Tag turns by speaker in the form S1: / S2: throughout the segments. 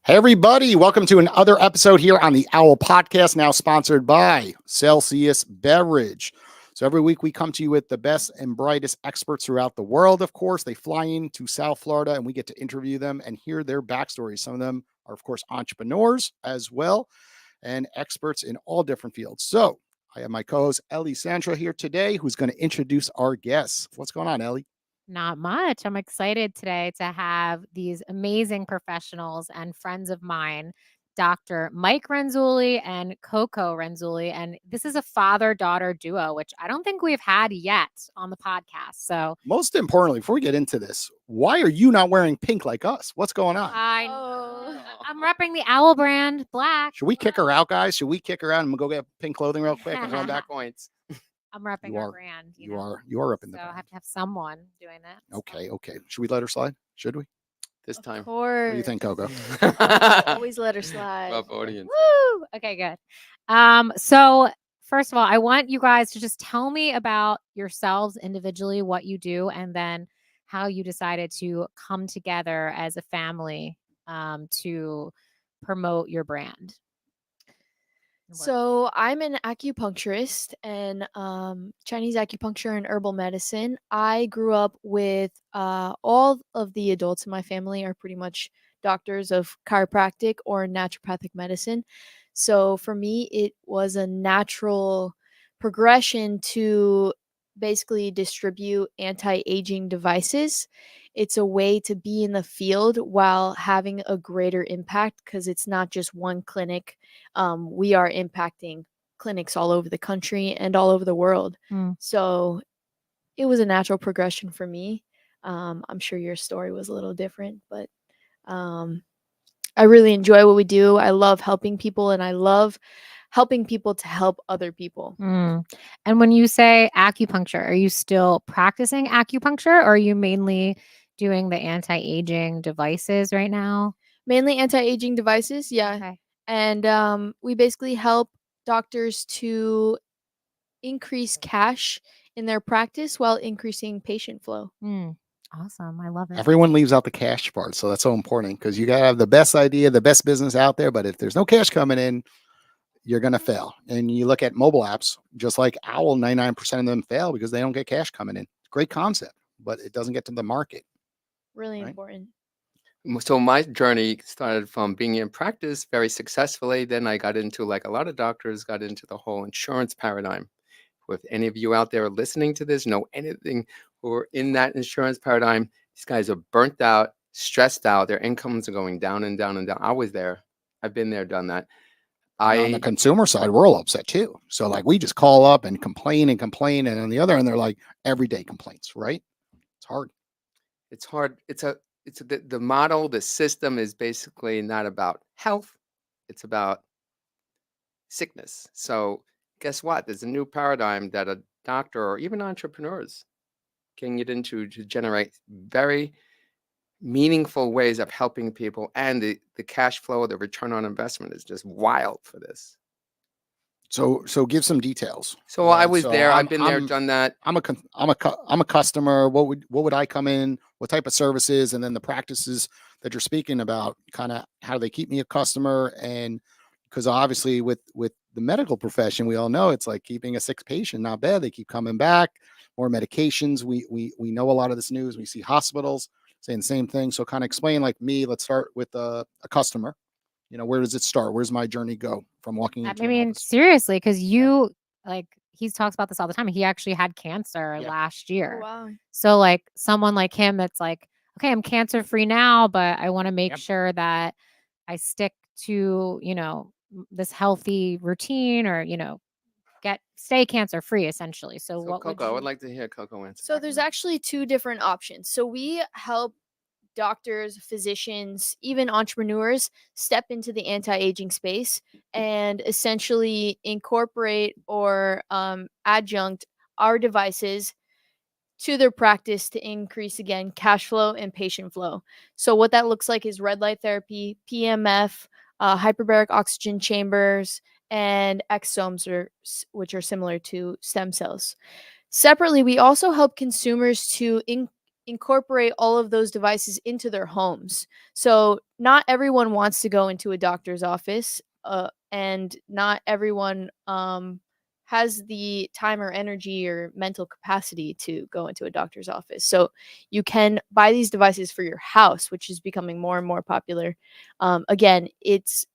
S1: Hey, everybody. Welcome to another episode here on the OWWL Podcast, now sponsored by Celsius Beverage. So every week we come to you with the best and brightest experts throughout the world, of course. They fly into South Florida and we get to interview them and hear their backstories. Some of them are, of course, entrepreneurs as well and experts in all different fields. So I have my co-host, Ellie Santra, here today, who's going to introduce our guests. What's going on, Ellie?
S2: Not much. I'm excited today to have these amazing professionals and friends of mine, Dr. Mike Renzulli and Coco Renzulli. And this is a father-daughter duo, which I don't think we've had yet on the podcast. So
S1: Most importantly, before we get into this, why are you not wearing pink like us? What's going on?
S2: I'm repping the OWL brand, black.
S1: Should we kick her out, guys? Should we kick her out and go get pink clothing real quick and run back?
S3: points.
S2: I'm repping
S1: You
S2: our
S1: are.
S2: brand.
S1: You are up in the
S2: So I
S1: brand.
S2: have to have someone doing that.
S1: Okay. Should we let her slide? Should we?
S3: This time.
S1: What
S4: Or
S1: do you think, Coco?
S4: always let her slide.
S3: Love audience.
S2: Woo! Okay, good. So first of all, I want you guys to just tell me about yourselves individually, what you do, and then how you decided to come together as a family to promote your brand.
S4: So I'm an acupuncturist and Chinese acupuncture and herbal medicine. I grew up with all of the adults in my family are pretty much doctors of chiropractic or naturopathic medicine. So for me, it was a natural progression to basically distribute anti-aging devices. It's a way to be in the field while having a greater impact because it's not just one clinic. We are impacting clinics all over the country and all over the world. So it was a natural progression for me. I'm sure your story was a little different, but I really enjoy what we do. I love helping people and I love helping people to help other people.
S2: And when you say acupuncture, are you still practicing acupuncture or are you mainly doing the anti-aging devices right now?
S4: Mainly anti-aging devices, yeah.
S2: Okay.
S4: And we basically help doctors to increase cash in their practice while increasing patient flow.
S2: Awesome. I love it.
S1: Everyone leaves out the cash part, so that's so important because you gotta have the best idea, the best business out there. But if there's no cash coming in, you're gonna fail. And you look at mobile apps, just like OWL, 99% of them fail because they don't get cash coming in. Great concept, but it doesn't get to the market.
S4: Really
S1: Right.
S4: important.
S3: So my journey started from being in practice very successfully. Then I got into, like a lot of doctors, got into the whole insurance paradigm. If any of you out there listening to this know anything who are in that insurance paradigm, these guys are burnt out, stressed out. Their incomes are going down and down and down. I was there. I've been there, done that.
S1: And on the consumer side, we're all upset too. So like we just call up and complain, and on the other end, they're like everyday complaints, right? It's hard.
S3: It's hard. The model, the system is basically not about health. It's about sickness. So guess what? There's a new paradigm that a doctor or even entrepreneurs can get into to generate very meaningful ways of helping people. And the cash flow, the return on investment is just wild for this.
S1: So give some details.
S3: So I
S1: Right,
S3: was
S1: so
S3: there.
S1: I'm-
S3: I've been there,
S1: I'm-
S3: done that.
S1: I'm a customer. What would I come in? What type of services? And then the practices that you're speaking about, kind of how do they keep me a customer? And because obviously with the medical profession, we all know it's like keeping a sick patient not bad. They keep coming back. More medications. We know a lot of this news. We see hospitals saying the same thing. So kind of explain like me. Let's start with a customer. You know, where does it start? Where's my journey go from walking
S2: I
S1: into an
S2: mean,
S1: office?
S2: seriously, because you like he talks about this all the time. He actually had cancer
S1: Yeah.
S2: last
S4: Oh,
S2: year.
S4: wow.
S2: So like someone like him that's like, okay, I'm cancer free now, but I want to make
S1: Yep.
S2: sure that I stick to, this healthy routine or, stay cancer free essentially. So,
S3: So
S2: what would
S3: Coco, I would
S2: you
S3: like to hear Coco answer.
S4: So
S3: that.
S4: there's actually two different options. So we help doctors, physicians, even entrepreneurs step into the anti-aging space and essentially incorporate or adjunct our devices to their practice to increase again cash flow and patient flow. So what that looks like is red light therapy, PMF, hyperbaric oxygen chambers, and exomes, which are similar to stem cells. Separately, we also help consumers to incorporate all of those devices into their homes. So not everyone wants to go into a doctor's office, and not everyone has the time or energy or mental capacity to go into a doctor's office. So you can buy these devices for your house, which is becoming more and more popular. Again, it's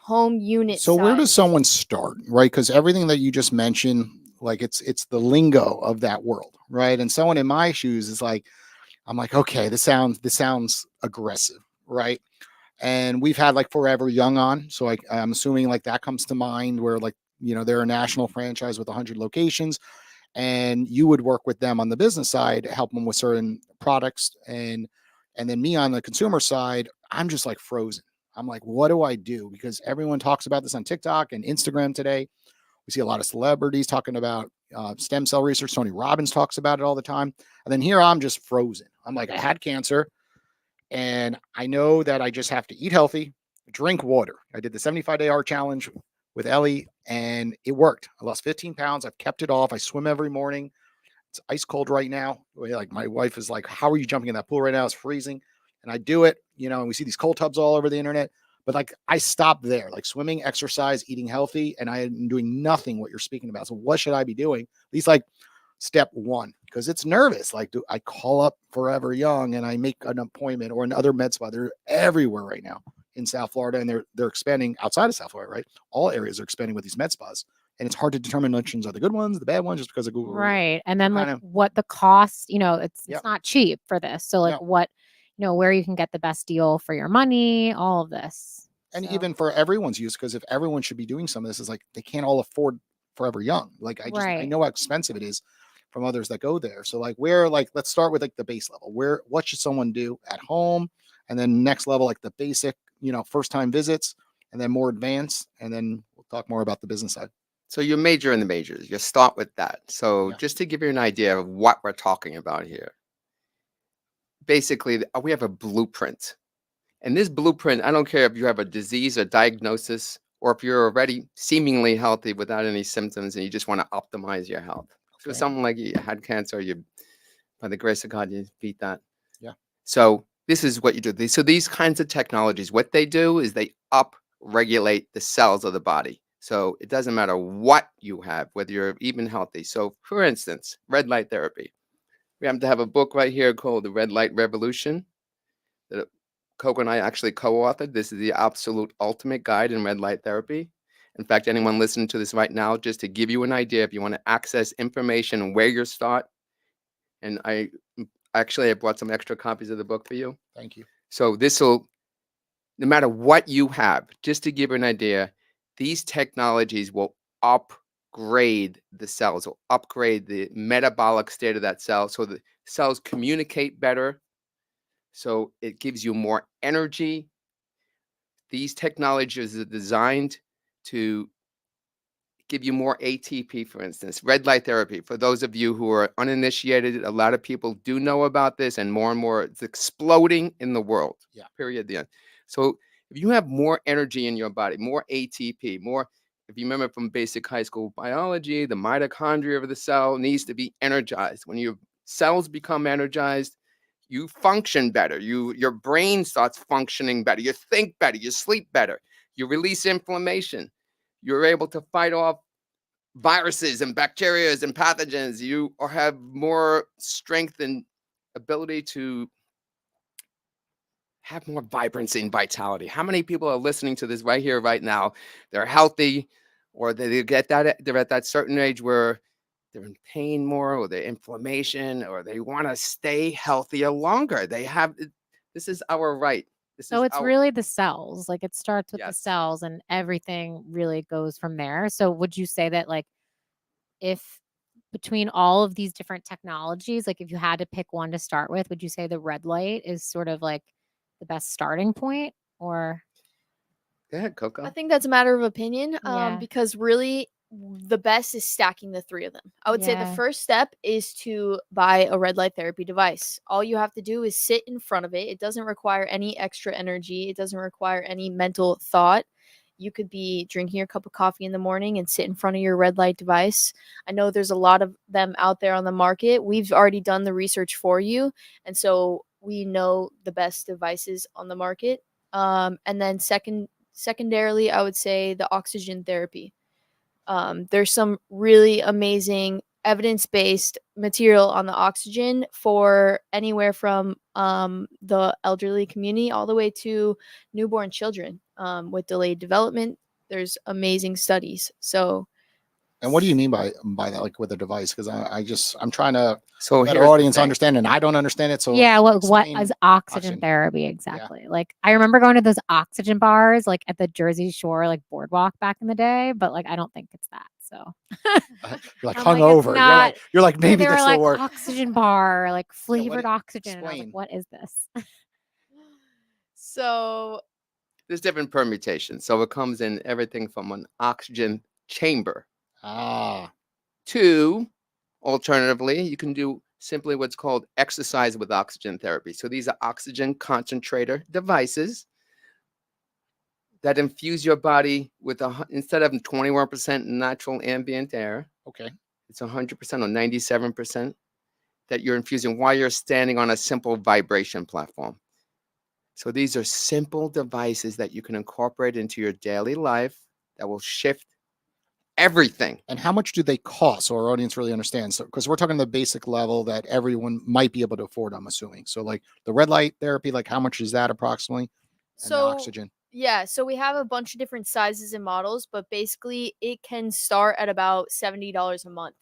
S4: home unit
S1: So where does
S4: size.
S1: someone start, right? Because everything that you just mentioned, like it's the lingo of that world, right? And someone in my shoes is like, I'm like, okay, this sounds aggressive, right? And we've had like Forever Young on, so I'm assuming like that comes to mind, where like they're a national franchise with 100 locations, and you would work with them on the business side, help them with certain products, and then me on the consumer side, I'm just like frozen. I'm like, what do I do? Because everyone talks about this on TikTok and Instagram today. We see a lot of celebrities talking about stem cell research. Tony Robbins talks about it all the time. And then here I'm just frozen. I'm like, I had cancer, and I know that I just have to eat healthy, drink water. I did the 75-day art challenge with Ellie, and it worked. I lost 15 pounds. I've kept it off. I swim every morning. It's ice cold right now. Like my wife is like, "How are you jumping in that pool right now? It's freezing." And I do it, and we see these cold tubs all over the internet. But like I stopped there, like swimming, exercise, eating healthy, and I am doing nothing what you're speaking about. So what should I be doing? At least like step one, because it's nervous. Like, do I call up Forever Young and I make an appointment, or another med spa? They're everywhere right now in South Florida, and they're expanding outside of South Florida, right? All areas are expanding with these med spas, and it's hard to determine which ones are the good ones, the bad ones, just because of Google reviews.
S2: Right. And then like
S1: Kind of,
S2: what the cost, it's
S1: Yep.
S2: it's not cheap for this. So like
S1: No.
S2: what, where you can get the best deal for your money, all of this.
S1: And
S2: So,
S1: even for everyone's use, because if everyone should be doing some of this, is like they can't all afford Forever Young. Like I
S2: right.
S1: know how expensive it is from others that go there. So like let's start with like the base level. What should someone do at home? And then next level, like the basic, first time visits, and then more advanced, and then we'll talk more about the business side.
S3: So you major in the majors. You start with that. So
S1: Yeah.
S3: just to give you an idea of what we're talking about here. Basically, we have a blueprint. And this blueprint, I don't care if you have a disease or diagnosis, or if you're already seemingly healthy without any symptoms and you just want to optimize your health. So
S1: Okay.
S3: something like you had cancer, by the grace of God, you beat that.
S1: Yeah.
S3: So this is what you do. So these kinds of technologies, what they do is they up-regulate the cells of the body. So it doesn't matter what you have, whether you're even healthy. So for instance, red light therapy. We happen to have a book right here called The Red Light Revolution that Coco and I actually co-authored. This is the absolute ultimate guide in red light therapy. In fact, anyone listening to this right now, just to give you an idea, if you want to access information and where you start, and I brought some extra copies of the book for you.
S1: Thank you.
S3: So this will, no matter what you have, just to give you an idea, these technologies will upgrade the cells, will upgrade the metabolic state of that cell, so the cells communicate better. So it gives you more energy. These technologies are designed to give you more ATP, for instance. Red light therapy, for those of you who are uninitiated, a lot of people do know about this, and more, it's exploding in the world.
S1: Yeah.
S3: Period. The end. So if you have more energy in your body, more ATP, more, if you remember from basic high school biology, the mitochondria of the cell needs to be energized. When your cells become energized, you function better. Your brain starts functioning better. You think better. You sleep better. You release inflammation. You're able to fight off viruses and bacteria and pathogens. You have more strength and ability to have more vibrancy and vitality. How many people are listening to this right here, right now? They're healthy, or they're at that certain age where they're in pain more, or they're inflammation, or they want to stay healthier longer. This is our right.
S2: So it's really the cells. Like it starts with the
S3: Yes.
S2: cells and everything really goes from there. So would you say that like if between all of these different technologies, like if you had to pick one to start with, would you say the red light is sort of like the best starting point, or?
S3: Go ahead, Coco.
S4: I think that's a matter of opinion,
S2: Yeah.
S4: because really the best is stacking the three of them. I would say the
S2: Yeah.
S4: first step is to buy a red light therapy device. All you have to do is sit in front of it. It doesn't require any extra energy. It doesn't require any mental thought. You could be drinking your cup of coffee in the morning and sit in front of your red light device. I know there's a lot of them out there on the market. We've already done the research for you, and so we know the best devices on the market. And then secondarily, I would say the oxygen therapy. There's some really amazing evidence-based material on the oxygen for anywhere from the elderly community all the way to newborn children with delayed development. There's amazing studies. So,
S1: And what do you mean by that, like with a device? Because I'm trying to
S3: So
S1: let
S3: here's
S1: our
S3: the
S1: audience
S3: thing.
S1: understand, and I don't understand it. So
S2: yeah, what
S1: explain
S2: is oxygen
S1: oxygen.
S2: therapy exactly? Like I remember going to those oxygen bars like at the Jersey Shore like boardwalk back in the day, but like I don't think it's that. So
S1: You're like
S2: I'm like, it's
S1: hungover.
S2: not-
S1: You're like
S2: they
S1: maybe
S2: were
S1: this
S2: like
S1: will work.
S2: oxygen bar, like
S1: what
S2: flavored
S1: it-
S2: oxygen. And I was
S1: explain.
S2: like, what is this?
S4: so
S3: There's different permutations. So it comes in everything from an oxygen chamber
S1: Ah,
S3: to, alternatively, you can do simply what's called exercise with oxygen therapy. So these are oxygen concentrator devices that infuse your body with instead of 21% natural ambient air,
S1: okay.
S3: it's 100% or 97% that you're infusing while you're standing on a simple vibration platform. So these are simple devices that you can incorporate into your daily life that will shift everything.
S1: And how much do they cost? So our audience really understands. So, because we're talking the basic level that everyone might be able to afford, I'm assuming. So, like the red light therapy, like how much is that approximately? And the
S4: So
S1: oxygen.
S4: yeah, so we have a bunch of different sizes and models, but basically it can start at about $70 a month.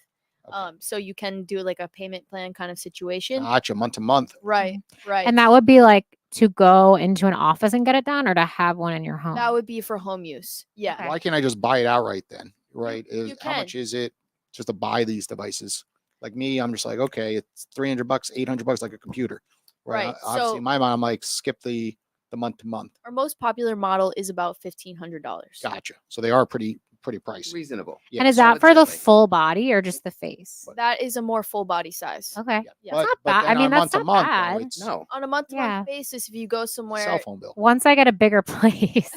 S1: Okay.
S4: So you can do like a payment plan kind of situation.
S1: Gotcha, month to month.
S4: Right, right.
S2: And that would be like to go into an office and get it done, or to have one in your home.
S4: that would be for home use. Yeah.
S2: Okay.
S1: Why can't I just buy it outright then? Right?
S4: you
S1: How much
S4: can.
S1: is it just to buy these devices? Like me, I'm just like, okay, it's $300, $800, like a computer. Right.
S4: Right,
S1: Obviously,
S4: so-
S1: in my mind, I'm like, skip the month to month.
S4: Our most popular model is about $1,500.
S1: Gotcha. So they are pretty pricey.
S3: Reasonable.
S1: Yeah,
S2: And is
S1: so
S2: that for the
S3: Relatively.
S2: full body or just the face?
S4: That is a more full body size.
S2: Okay.
S1: yeah.
S4: Yeah.
S2: That's not
S1: but
S2: bad.
S1: then
S2: I mean,
S1: on
S2: that's
S1: month to
S2: not
S1: month, though,
S2: bad.
S1: it's
S3: No.
S4: On a month-to-month
S2: Yeah.
S4: basis, if you go somewhere,
S1: cell phone bill.
S2: Once I get a bigger place,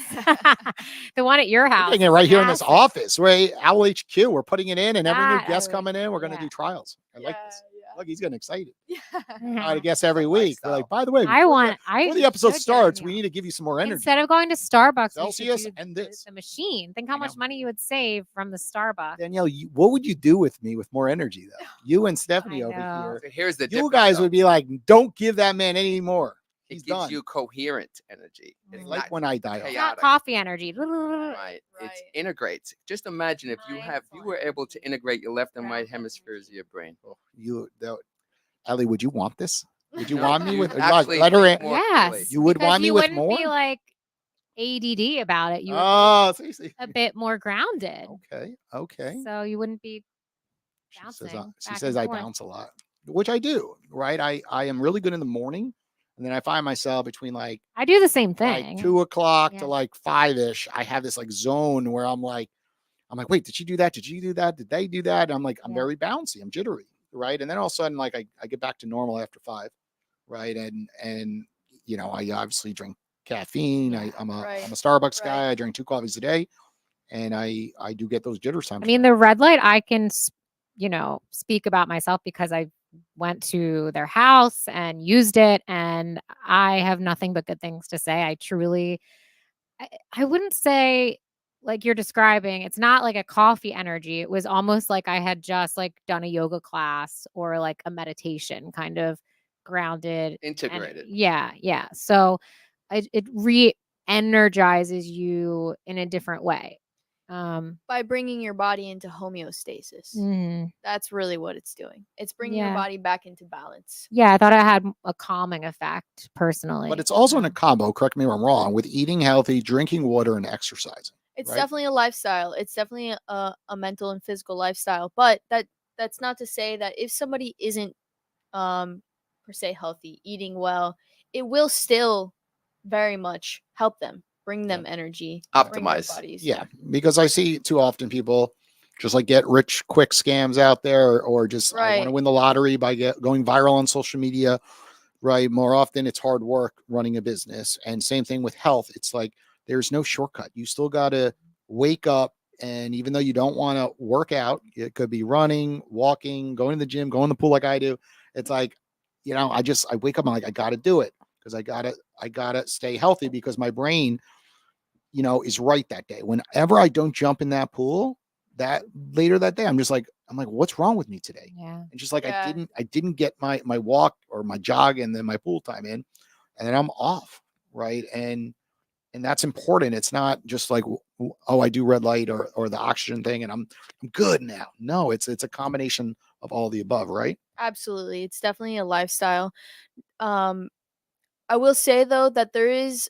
S2: the one at your
S1: We're
S2: house.
S1: getting it right here in this
S2: massive.
S1: office, right? Owl HQ. We're putting it in, and every new
S2: That I
S1: guest
S2: would-
S1: coming in, we're going to
S2: yeah.
S1: do trials. I like this. Look, he's getting excited.
S4: yeah.
S1: I had a guest every
S3: a
S1: week. We're like,
S3: lifestyle.
S1: by the way,
S2: I
S1: before
S2: want.
S1: before the episode
S2: should get
S1: starts,
S2: in
S1: we
S2: the
S1: need to give you some more energy.
S2: Instead of going to Starbucks, we should
S1: Celsius
S2: do
S1: and this.
S2: the machine. Think
S1: I
S2: how
S1: know.
S2: much money you would save from the Starbucks.
S1: Danielle, what would you do with me with more energy, though? You and Stephanie over
S2: know.
S1: here.
S3: So here's the
S1: You
S3: difference,
S1: guys
S3: though.
S1: would be like, don't give that man any more.
S3: It
S1: He's
S3: gives
S1: done.
S3: you coherent energy.
S2: They
S3: It's
S1: Like
S3: not
S1: when I die off.
S2: It's
S3: chaotic.
S2: not coffee energy.
S3: Right. It
S4: Right.
S3: integrates. Just imagine if you
S2: Mindful
S3: were able to
S2: energy,
S3: integrate your left and right
S2: grounded
S3: hemispheres of your brain.
S1: Ellie, would you want this? Would you
S3: No,
S1: want me
S3: you
S1: with?
S3: actually
S1: Let her
S3: think
S1: in.
S3: more
S2: Yes.
S3: clearly.
S1: You would
S2: because
S1: want me
S2: you
S1: with
S2: wouldn't be
S1: more?
S2: like ADD about it. You would
S1: Oh, see.
S2: be a bit more grounded.
S1: Okay.
S2: So you wouldn't be
S1: She says,
S2: bouncing
S1: she
S2: back
S1: says
S2: and
S1: I
S2: forth.
S1: bounce a lot, which I do, right? I am really good in the morning. And then I find myself between like
S2: I do the same thing.
S1: 2 o'clock
S2: Yeah.
S1: to like 5-ish. I have this like zone where I'm like, wait, did she do that? Did she do that? Did they do that? I'm like, I'm
S2: Yeah.
S1: very bouncy. I'm jittery. Right. And then all of a sudden, like I get back to normal after 5. Right. And I obviously drink caffeine.
S2: Yeah.
S1: I'm a
S4: Right.
S1: Starbucks guy.
S4: Right.
S1: I drink 2 coffees a day. And I do get those jitters
S2: I
S1: sometimes.
S2: mean, the red light, I can, speak about myself because I went to their house and used it, and I have nothing but good things to say. I truly, I wouldn't say like you're describing. It's not like a coffee energy. It was almost like I had just like done a yoga class or like a meditation, kind of grounded,
S3: Integrated.
S2: Yeah, yeah. So it re-energizes you in a different way.
S4: By bringing your body into homeostasis.
S2: mhm.
S4: That's really what it's doing. It's bringing your
S2: Yeah.
S4: body back into balance.
S2: Yeah, I thought it had a calming effect personally.
S1: But it's also in a
S2: Um,
S1: combo, correct me if I'm wrong, with eating healthy, drinking water, and exercising.
S4: It's
S1: Right.
S4: definitely a lifestyle. It's definitely a mental and physical lifestyle. But that's not to say that if somebody isn't per se healthy, eating well, it will still very much help them, bring them energy, bring their
S3: Optimize.
S4: bodies.
S1: Yeah, because I see too often people just like get rich quick scams out there, or just I want to
S4: Right.
S1: win the lottery by going viral on social media. Right. More often, it's hard work running a business, and same thing with health. It's like there's no shortcut. You still got to wake up. And even though you don't want to work out, it could be running, walking, going to the gym, going to the pool like I do. It's like, I wake up, I'm like, I got to do it because I gotta stay healthy because my brain, is right that day. Whenever I don't jump in that pool that later that day, I'm like, what's wrong with me today?
S2: Yeah.
S1: And just like,
S4: Yeah.
S1: I didn't get my walk or my jog and then my pool time in, and then I'm off. Right. And that's important. It's not just like, oh, I do red light or the oxygen thing and I'm good now. No, it's a combination of all the above, right?
S4: Absolutely. It's definitely a lifestyle. I will say though that there is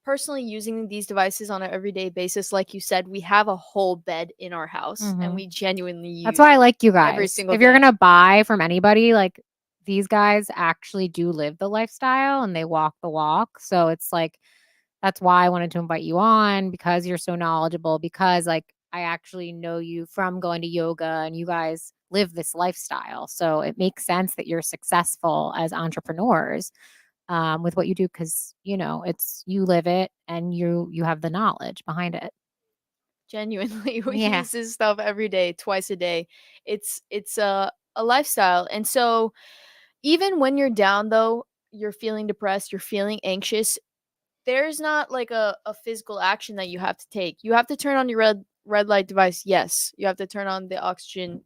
S4: personally using these devices on an everyday basis. Like you said, we have a whole bed in our house and
S2: Mhm.
S4: we genuinely use
S2: That's why I like you guys.
S4: every single
S2: If you're
S4: day.
S2: gonna buy from anybody, like these guys actually do live the lifestyle and they walk the walk. So it's like that's why I wanted to invite you on because you're so knowledgeable. Because like I actually know you from going to yoga and you guys live this lifestyle. So it makes sense that you're successful as entrepreneurs with what you do because it's you live it and you have the knowledge behind it.
S4: Genuinely, we
S2: Yeah.
S4: use this stuff every day, twice a day. It's a lifestyle. And so even when you're down though, you're feeling depressed, you're feeling anxious, there's not like a physical action that you have to take. You have to turn on your red light device, yes. You have to turn on the oxygen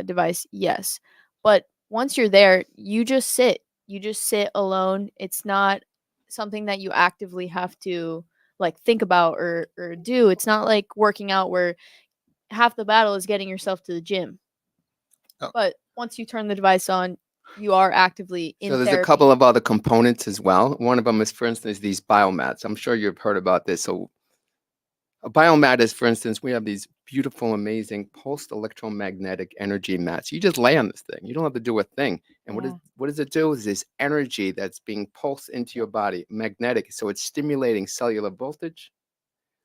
S4: device, yes. But once you're there, you just sit. You just sit alone. It's not something that you actively have to like think about or do. It's not like working out where half the battle is getting yourself to the gym.
S1: Oh.
S4: But once you turn the device on, you are actively in
S3: So there's
S4: therapy.
S3: a couple of other components as well. One of them is, for instance, these biomats. I'm sure you've heard about this. So a biomat is, for instance, we have these beautiful, amazing pulsed electromagnetic energy mats. You just lay on this thing. You don't have to do a thing. And
S2: Yeah.
S3: what does it do? Is this energy that's being pulsed into your body, magnetic. So it's stimulating cellular voltage.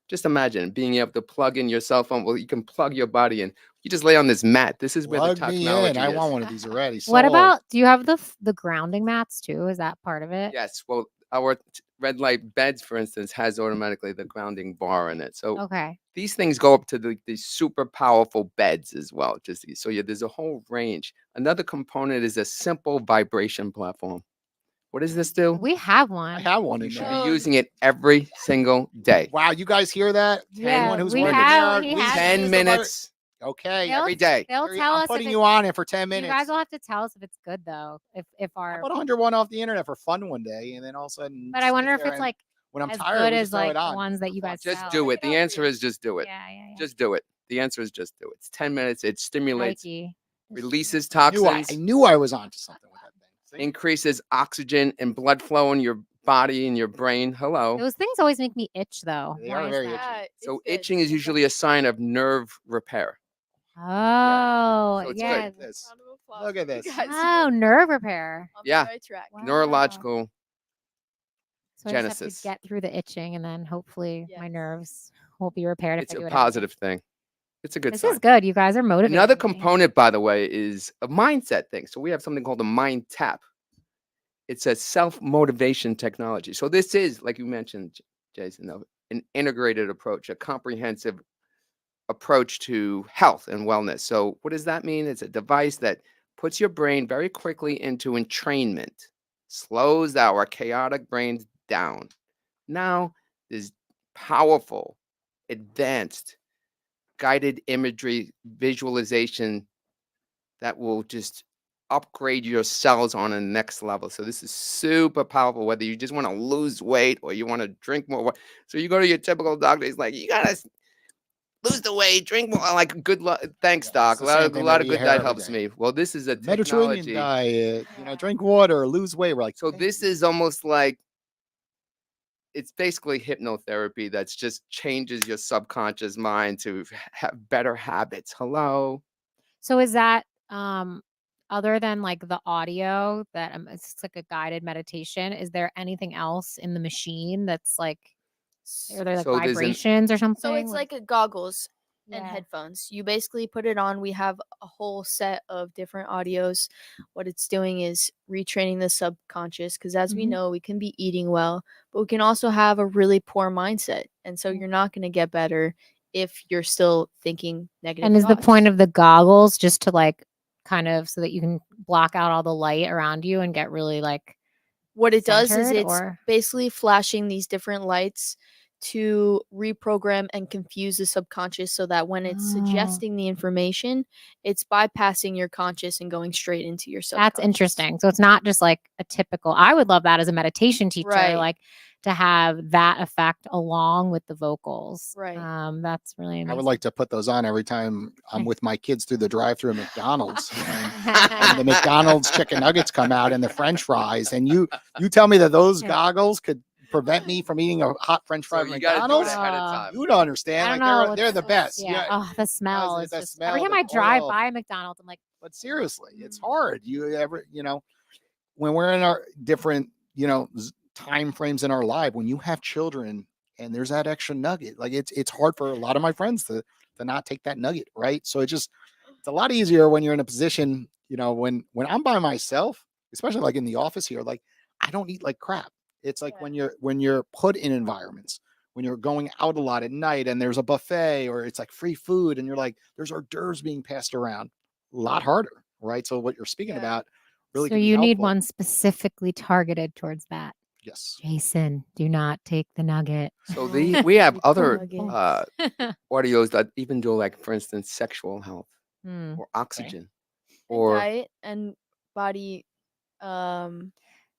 S3: Just imagine being able to plug in your cell phone. Well, you can plug your body in. You just lay on this mat. This is where the
S1: Plug me
S3: technology
S1: in. I
S3: is.
S1: want one of these already.
S2: What
S1: Sold.
S2: about do you have the grounding mats too? Is that part of it?
S3: Yes. Well, our red light beds, for instance, has automatically the grounding bar in it. So
S2: Okay.
S3: these things go up to these super powerful beds as well. So yeah, there's a whole range. Another component is a simple vibration platform. What does this do?
S2: We have
S1: I
S2: one.
S1: have one
S3: You
S1: in
S3: should
S1: there.
S3: be using it every single day.
S1: Wow, you guys hear that?
S2: Yeah,
S1: Anyone who's
S2: we
S1: working
S2: have-
S1: there,
S2: he
S1: we
S2: has
S1: use
S3: 10
S1: the
S3: minutes
S1: Okay.
S2: They'll-
S3: every day.
S2: They'll
S1: Here,
S2: tell
S1: I'm
S2: us
S1: putting
S2: if
S1: you
S2: it's,
S1: on it for 10
S2: you
S1: minutes.
S2: guys will have to tell us if it's good though. If
S1: I
S2: our
S1: bought 101 off the internet for fun one day, and then all of a sudden.
S2: but I wonder if
S1: there
S2: it's
S1: and
S2: like
S1: when I'm
S2: as
S1: tired,
S2: good
S1: we
S2: as
S1: just throw
S2: like
S1: it
S2: the
S1: on
S2: ones that you
S1: for fun.
S2: guys
S3: Just
S2: sell.
S3: do it. The
S4: Check it out
S3: answer
S4: for
S3: is just do it.
S2: Yeah.
S3: Just do it. The answer is just do it. It's 10 minutes. It stimulates,
S2: Nike.
S3: releases
S1: I
S3: toxins,
S1: knew I was onto something with that thing. See?
S3: increases oxygen and blood flow in your body and your brain. Hello.
S2: Those things always make me itch though.
S1: They
S2: Why
S1: are
S2: is
S1: very
S2: that?
S1: itchy.
S4: Yeah, it's
S3: So
S4: good.
S3: itching is
S4: It's
S3: usually a sign of nerve repair.
S2: Oh,
S3: So it's
S2: yeah.
S3: good.
S1: This.
S4: Round of applause
S1: Look at
S4: for you
S1: this.
S4: guys.
S2: Oh, nerve repair.
S4: On
S3: Yeah.
S4: the right track.
S2: Wow.
S3: Neurological.
S2: So I just have
S3: Genesis.
S2: to get through the itching and then hopefully my
S4: Yes.
S2: nerves will be repaired if
S3: It's
S2: I do
S3: a
S2: it every day.
S3: positive thing. It's a good
S2: This
S3: sign.
S2: is good. You guys are motivating.
S3: Another
S2: me.
S3: component, by the way, is a mindset thing. So we have something called a mind tap. It's a self-motivation technology. So this is, like you mentioned, Jason, an integrated approach, a comprehensive approach to health and wellness. So what does that mean? It's a device that puts your brain very quickly into entrainment, slows our chaotic brains down. Now, there's powerful, advanced, guided imagery visualization that will just upgrade your cells on a next level. So this is super powerful, whether you just want to lose weight or you want to drink more water. So you go to your typical doctor, he's like, you gotta lose the weight, drink more. I'm like, good luck. Thanks,
S1: Yeah,
S3: doc.
S1: it's
S3: A
S1: the
S3: lot
S1: same
S3: of,
S1: thing
S3: lot
S1: that
S3: of
S1: we
S3: good
S1: hear
S3: that
S1: every
S3: helps
S1: day.
S3: me. Well, this is a
S1: Mediterranean
S3: technology.
S1: diet,
S4: Yeah.
S1: drink water, lose weight. We're like,
S3: So
S1: thank
S3: this
S1: you.
S3: is almost like, it's basically hypnotherapy that's just changes your subconscious mind to have better habits. Hello.
S2: So is that other than like the audio that it's like a guided meditation? Is there anything else in the machine that's like are there like
S3: So there's an
S2: vibrations or something?
S4: So it's
S2: What-
S4: like a goggles. and
S2: Yeah.
S4: headphones. You basically put it on. We have a whole set of different audios. What it's doing is retraining the subconscious because, as we
S2: Mhm.
S4: know, we can be eating well, but we can also have a really poor mindset. And so
S2: Yeah.
S4: you're not going to get better if you're still thinking negative
S2: And is the point
S4: thoughts.
S2: of the goggles just to like kind of so that you can block out all the light around you and get really like
S4: What it does is
S2: centered,
S4: it's
S2: or
S4: basically flashing these different lights to reprogram and confuse the subconscious so that when it's
S2: Oh,
S4: suggesting the information, it's bypassing your conscious and going straight into your subconscious.
S2: that's interesting. So it's not just like a typical. I would love that as a meditation teacher,
S4: Right.
S2: like to have that effect along with the vocals.
S4: Right.
S2: That's really amazing.
S1: I would like to put those on every time I'm with my kids through the drive-through at McDonald's, and the McDonald's chicken nuggets come out and the French fries, and you tell me that those goggles could prevent me from eating a hot French fry
S3: So
S1: from
S3: you got to do it
S1: McDonald's?
S3: ahead of time.
S1: You don't understand.
S2: I don't
S1: Like
S2: know.
S1: they're the best.
S2: Yeah. Oh, the smell is
S1: the
S2: just
S1: smell,
S2: every time
S1: the
S2: I drive
S1: oil.
S2: by McDonald's, I'm like,
S1: But seriously, it's hard. When we're in our different, time frames in our life, when you have children and there's that extra nugget, like it's hard for a lot of my friends to not take that nugget, right? So it's a lot easier when you're in a position, when I'm by myself, especially like in the office here, like I don't eat like crap. It's like
S4: Yeah.
S1: when you're put in environments, when you're going out a lot at night and there's a buffet or it's like free food and you're like, there's hors d'oeuvres being passed around, a lot harder, right? So what you're speaking
S4: Yeah.
S1: about really
S2: so
S1: could be
S2: you need
S1: helpful.
S2: one specifically targeted towards that.
S1: Yes.
S2: Jason, do not take the nugget.
S3: So
S4: Don't
S3: we have
S4: take the
S3: other
S4: nugget.
S3: audios that even do, like, for instance, sexual health
S2: Hmm.
S3: or oxygen
S4: And
S3: or
S4: diet and body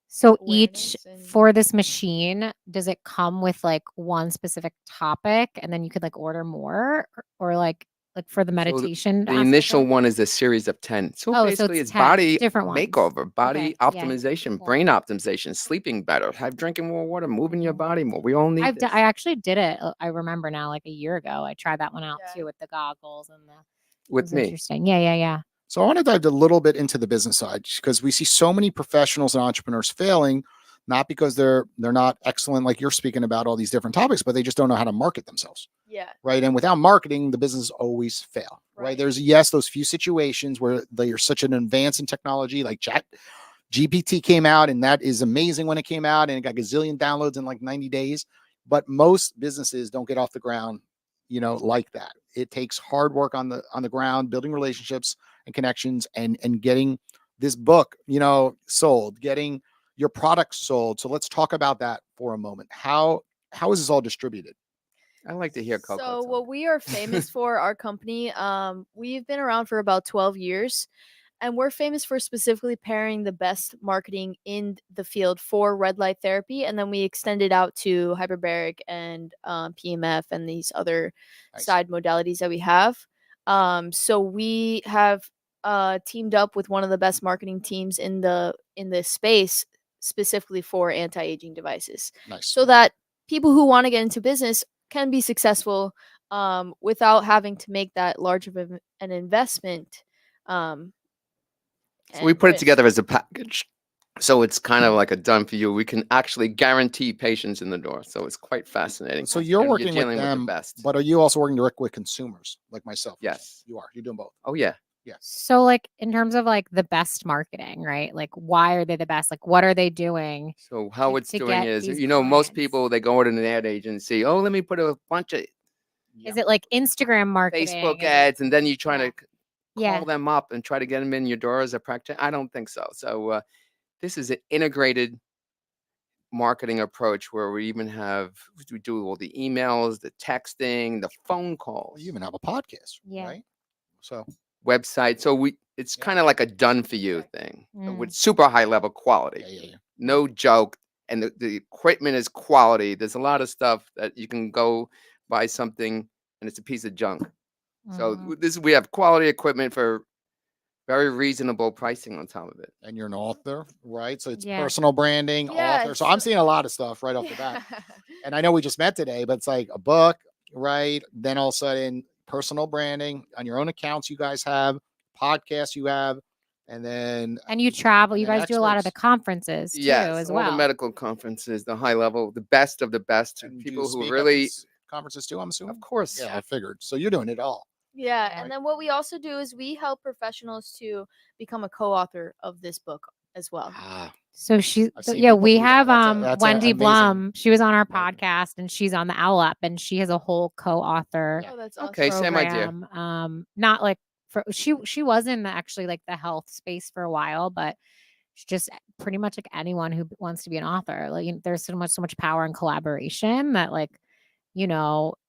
S2: So each
S4: awareness and
S2: for this machine, does it come with like one specific topic and then you could like order more, or like for the
S3: so
S2: meditation
S3: the
S2: aspect of
S3: initial
S2: it?
S3: one is a series of 10. So
S2: Oh, so
S3: basically
S2: it's
S3: it's
S2: 10
S3: body
S2: different ones.
S3: makeover, body
S2: Okay, yeah.
S3: optimization,
S2: Cool.
S3: brain optimization, sleeping better, have drinking more water, moving your body more. We all need this.
S2: I actually did it. I remember now, like a year ago. I tried that one out
S4: Yeah.
S2: too with the goggles and the. It
S3: With
S2: was
S3: me.
S2: interesting. Yeah.
S1: So I want to dive a little bit into the business side because we see so many professionals and entrepreneurs failing, not because they're not excellent, like you're speaking about all these different topics, but they just don't know how to market themselves.
S4: yeah.
S1: Right. And without marketing, the business always fail. Right.
S4: Right.
S1: There's those few situations where you're such an advance in technology, like GPT came out, and that is amazing when it came out, and it got gazillion downloads in like 90 days. But most businesses don't get off the ground, like that. It takes hard work on the ground, building relationships and connections, and getting this book, sold, getting your products sold. So let's talk about that for a moment. How is this all distributed?
S3: I like to hear Coco.
S4: So
S3: tell
S4: what
S3: me.
S4: we are famous for, our company, we've been around for about 12 years, and we're famous for specifically pairing the best marketing in the field for red light therapy, and then we extend it out to hyperbaric and PMF and these other
S1: Nice.
S4: side modalities that we have. So we have teamed up with one of the best marketing teams in the space specifically for anti-aging devices,
S1: Nice.
S4: so that people who want to get into business can be successful without having to make that large of an investment.
S3: So we
S4: and
S3: put it
S4: risk.
S3: together as a package. So it's kind of like a done for you. We can actually guarantee patients in the door. So it's quite fascinating.
S1: So you're
S3: And
S1: working with
S3: dealing
S1: them,
S3: the best.
S1: but are you also working direct with consumers like myself?
S3: Yes.
S1: You are. You're doing both.
S3: Oh yeah.
S2: So like in terms of like the best marketing, right? Like why are they the best? Like what are they doing?
S3: So how
S2: to-
S3: it's
S2: to
S3: doing
S2: get
S3: is,
S2: these
S3: most
S2: clients?
S3: people, they go to an ad agency. Oh, let me put a bunch of
S2: Is it like Instagram marketing?
S3: Facebook
S2: Is it-
S3: ads, and then you try
S2: Yeah.
S3: to call
S2: Yeah.
S3: them up and try to get them in your door as a practitioner. I don't think so. So this is an integrated marketing approach where we do all the emails, the texting, the phone calls,
S1: Well, you even have a podcast,
S2: Yeah.
S1: right? So
S3: website. So it's
S1: Yeah.
S3: kind of like a done for you
S4: Right.
S3: thing
S2: Mm.
S3: with super high level quality.
S1: yeah.
S3: No joke. And the equipment is quality. There's a lot of stuff that you can go buy something and it's a piece of junk. So
S2: Mhm.
S3: we have quality equipment for very reasonable pricing on top of it.
S1: And you're an author, right? So it's
S2: Yeah.
S1: personal branding, author. So I'm
S4: Yes.
S1: seeing a lot of stuff right off the bat. And I know we just met today, but it's like a book, right? Then all of a sudden, personal branding on your own accounts you guys have, podcasts you have, and then
S2: And you travel.
S1: and
S2: You
S1: then
S2: guys do a lot of the
S1: experts.
S2: conferences too,
S3: Yes,
S2: as
S3: all
S2: well.
S3: the medical conferences, the high level, the best of the best,
S1: And do
S3: people who
S1: speak at
S3: really
S1: these conferences too, I'm assuming?
S3: Of course.
S1: Yeah, I figured. So you're doing it all.
S4: Yeah,
S2: Yeah.
S4: and then what we also do is we help professionals to become a co-author of this book as well.
S1: Ah,
S2: So she,
S1: I've seen
S2: yeah,
S1: people
S2: we
S1: do that.
S2: have
S1: That's
S2: Wendy
S1: amazing.
S2: Blum. She was on our
S1: Amazing.
S2: podcast, and she's on the OWL app, and she has a whole co-author
S1: Yeah.
S4: Oh, that's awesome.
S3: Okay, same idea.
S2: program. Not like for she was in actually like the health space for a while, but it's just pretty much like anyone who wants to be an author. Like there's so much power in collaboration that like,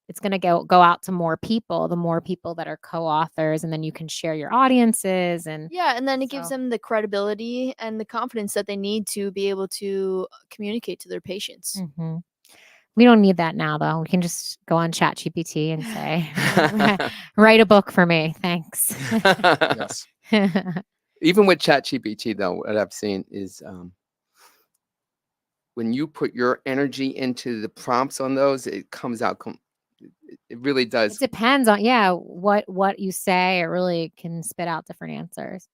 S2: it's going to go out to more people, the more people that are co-authors, and then you can share your audiences. And
S4: Yeah, and then it gives
S2: So-
S4: them the credibility and the confidence that they need to be able to communicate to their patients.
S2: Mhm. We don't need that now, though. We can just go on ChatGPT and say, write a book for me. Thanks.
S1: Yes.
S3: Even with ChatGPT, though, what I've seen is when you put your energy into the prompts on those, it comes out. It really
S2: It
S3: does.
S2: depends on, what you say. It really can spit out different answers.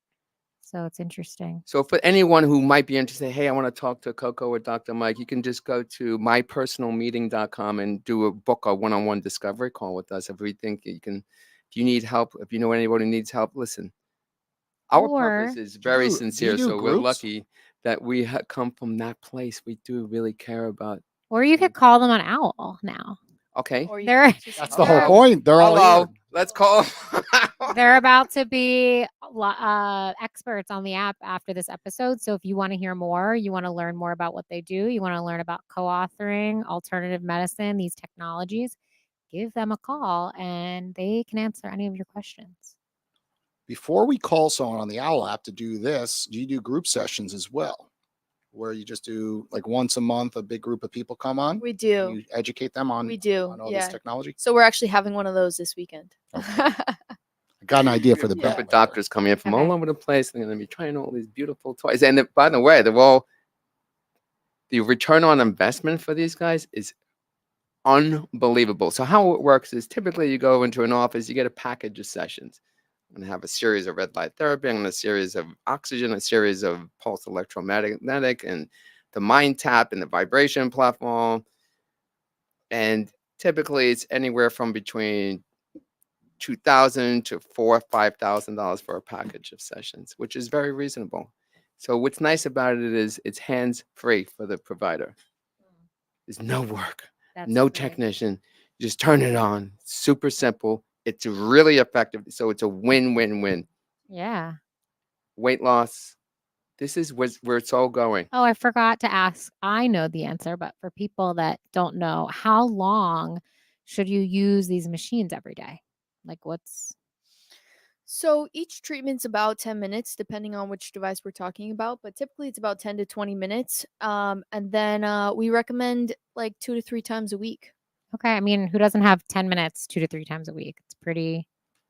S2: So it's interesting.
S3: So for anyone who might be interested, hey, I want to talk to Coco or Dr. Mike, you can just go to mypersonalmeeting.com and book a one-on-one discovery call with us. If we think if you need help, if you know anybody who needs help, listen. Our purpose
S2: Or-
S3: is very
S1: do you
S3: sincere,
S1: do
S3: so we're
S1: groups?
S3: lucky that we come from that place. We do really care about.
S2: Or you could call them on OWL now.
S3: Okay.
S4: Or you
S2: They're-
S4: can just
S1: That's
S4: tell
S1: the whole
S4: them.
S1: point. They're all
S3: Hello.
S1: here.
S3: Let's call.
S2: They're about to be experts on the app after this episode. So if you want to hear more, you want to learn more about what they do, you want to learn about co-authoring, alternative medicine, these technologies, give them a call and they can answer any of your questions.
S1: Before we call someone on the OWL app to do this, do you do group sessions as well? Where you just do like once a month, a big group of people come on?
S4: We
S1: and
S4: do.
S1: You educate them on,
S4: We do.
S1: on all
S4: Yeah.
S1: this technology?
S4: So we're actually having one of those this weekend.
S1: I got an idea for the
S3: Group
S1: bell.
S3: of doctors coming in from
S2: Okay.
S3: all over the place. They're going to be trying all these beautiful toys. And by the way, the return on investment for these guys is unbelievable. So how it works is typically you go into an office, you get a package of sessions. I'm going to have a series of red light therapy, I'm going to have a series of oxygen, a series of pulse electromagnetic, and the mind tap and the vibration platform. And typically it's anywhere from between $2,000 to $4,000 or $5,000 for a package of sessions, which is very reasonable. So what's nice about it is it's hands-free for the provider. There's no work,
S2: That's
S3: no
S2: great.
S3: technician. You just turn it on. Super simple. It's really effective. So it's a win-win-win.
S2: Yeah.
S3: Weight loss. This is where it's all going.
S2: Oh, I forgot to ask. I know the answer, but for people that don't know, how long should you use these machines every day? Like what's
S4: So each treatment's about 10 minutes, depending on which device we're talking about. But typically it's about 10 to 20 minutes. And then we recommend like 2 to 3 times a week.
S2: okay? I mean, who doesn't have 10 minutes 2 to 3 times a week? It's pretty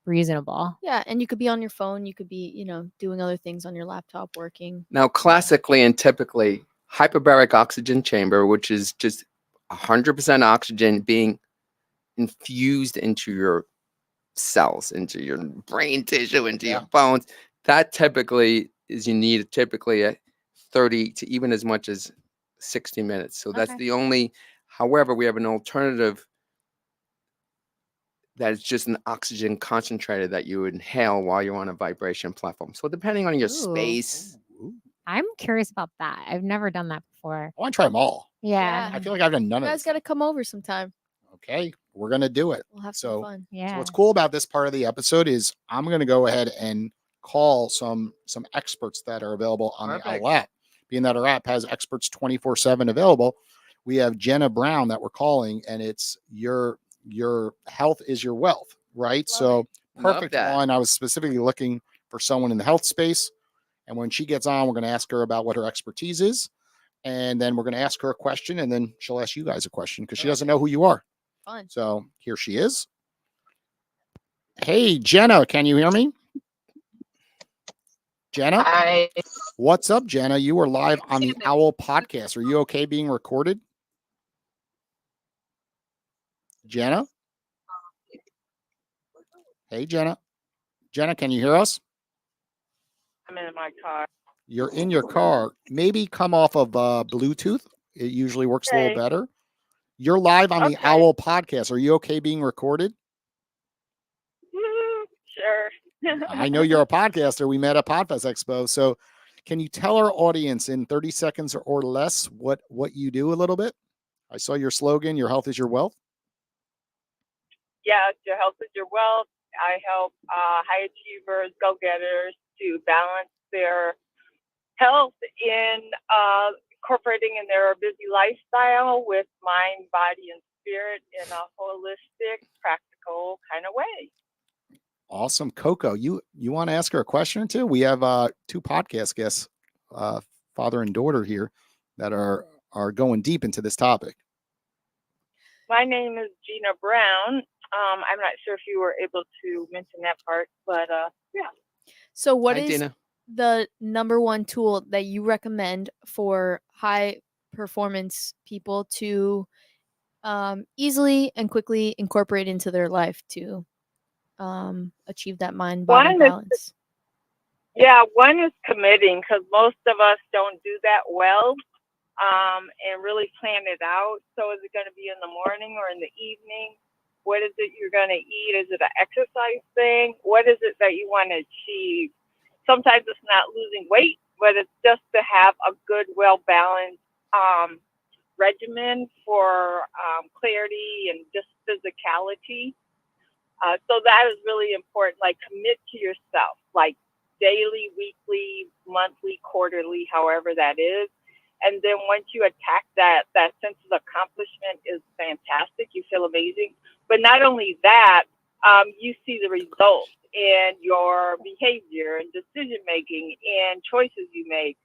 S2: reasonable.
S4: Yeah, and you could be on your phone. You could be, doing other things on your laptop, working.
S3: Now, classically and typically, hyperbaric oxygen chamber, which is just 100% oxygen being infused into your cells, into your brain tissue, into your bones. That typically is you need typically a 30 to even as much as 60 minutes. So that's
S2: Okay.
S3: the only, however, we have an alternative that is just an oxygen concentrator that you inhale while you're on a vibration platform. So depending on your
S2: Ooh.
S3: space,
S1: Ooh.
S2: I'm curious about that. I've never done that before.
S1: I want to try them all.
S2: Yeah.
S1: I feel like I've done none
S4: You
S1: of
S4: guys
S1: this.
S4: got to come over sometime.
S1: Okay, we're going to do it.
S4: We'll have
S1: So-
S4: some fun.
S2: Yeah.
S1: So what's cool about this part of the episode is I'm going to go ahead and call some experts that are available on
S3: Perfect.
S1: the OWL app. Being that our app has experts 24/7 available, we have Jenna Brown that we're calling, and it's your health is your wealth, right?
S4: Love
S1: so
S3: Love
S1: perfect
S3: that.
S1: one. I was specifically looking for someone in the health space, and when she gets on, we're going to ask her about what her expertise is, and then we're going to ask her a question, and then she'll ask you guys a question because she doesn't know who you are.
S4: Fun.
S1: So here she is. Hey, Jenna, can you hear me? Jenna?
S5: Hi.
S1: What's up, Jenna? You are live on the OWL Podcast. Are you okay being recorded? Jenna? Hey, Jenna. Jenna, can you hear us?
S5: I'm in my car.
S1: You're in your car. Maybe come off of Bluetooth. It usually works a little
S5: Okay.
S1: better. You're live on the
S5: Okay.
S1: OWL podcast. Are you okay being recorded?
S5: Sure.
S1: I know you're a podcaster. We met at Podfest Expo. So can you tell our audience in 30 seconds or less what you do a little bit? I saw your slogan, your health is your wealth.
S5: Yes, your health is your wealth. I help high achievers, go-getters to balance their health in incorporating in their busy lifestyle with mind, body, and spirit in a holistic, practical kind of way.
S1: Awesome. Coco, you want to ask her a question or two? We have two podcast guests, father and daughter here, that are going deep into this topic.
S5: My name is Gina Brown. I'm not sure if you were able to mention that part, but yeah.
S4: So what
S3: Hi,
S4: is
S3: Gina.
S4: the number one tool that you recommend for high performance people to easily and quickly incorporate into their life to achieve that mind body
S5: One is
S4: balance?
S5: one is committing, because most of us don't do that well, and really plan it out. So is it going to be in the morning or in the evening? What is it you're going to eat? Is it an exercise thing? What is it that you want to achieve? Sometimes it's not losing weight, but it's just to have a good, well-balanced regimen for clarity and just physicality. So that is really important. Like, commit to yourself, like daily, weekly, monthly, quarterly, however that is. And then once you attack that sense of accomplishment is fantastic. You feel amazing. But not only that, you see the results in your behavior and decision making and choices you make.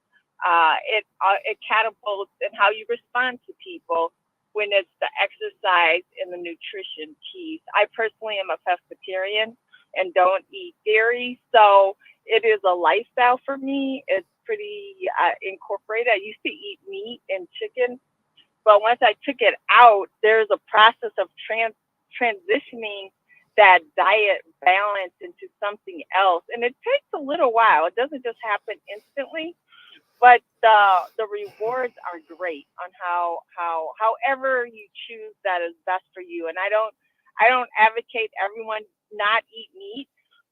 S5: It catapults in how you respond to people when it's the exercise and the nutrition piece. I personally am a pescatarian and don't eat dairy, so it is a lifestyle for me. It's pretty incorporated. I used to eat meat and chicken, but once I took it out, there's a process of transitioning that diet balance into something else, and it takes a little while. It doesn't just happen instantly, but the rewards are great on however you choose that is best for you. And I don't advocate everyone not eat meat,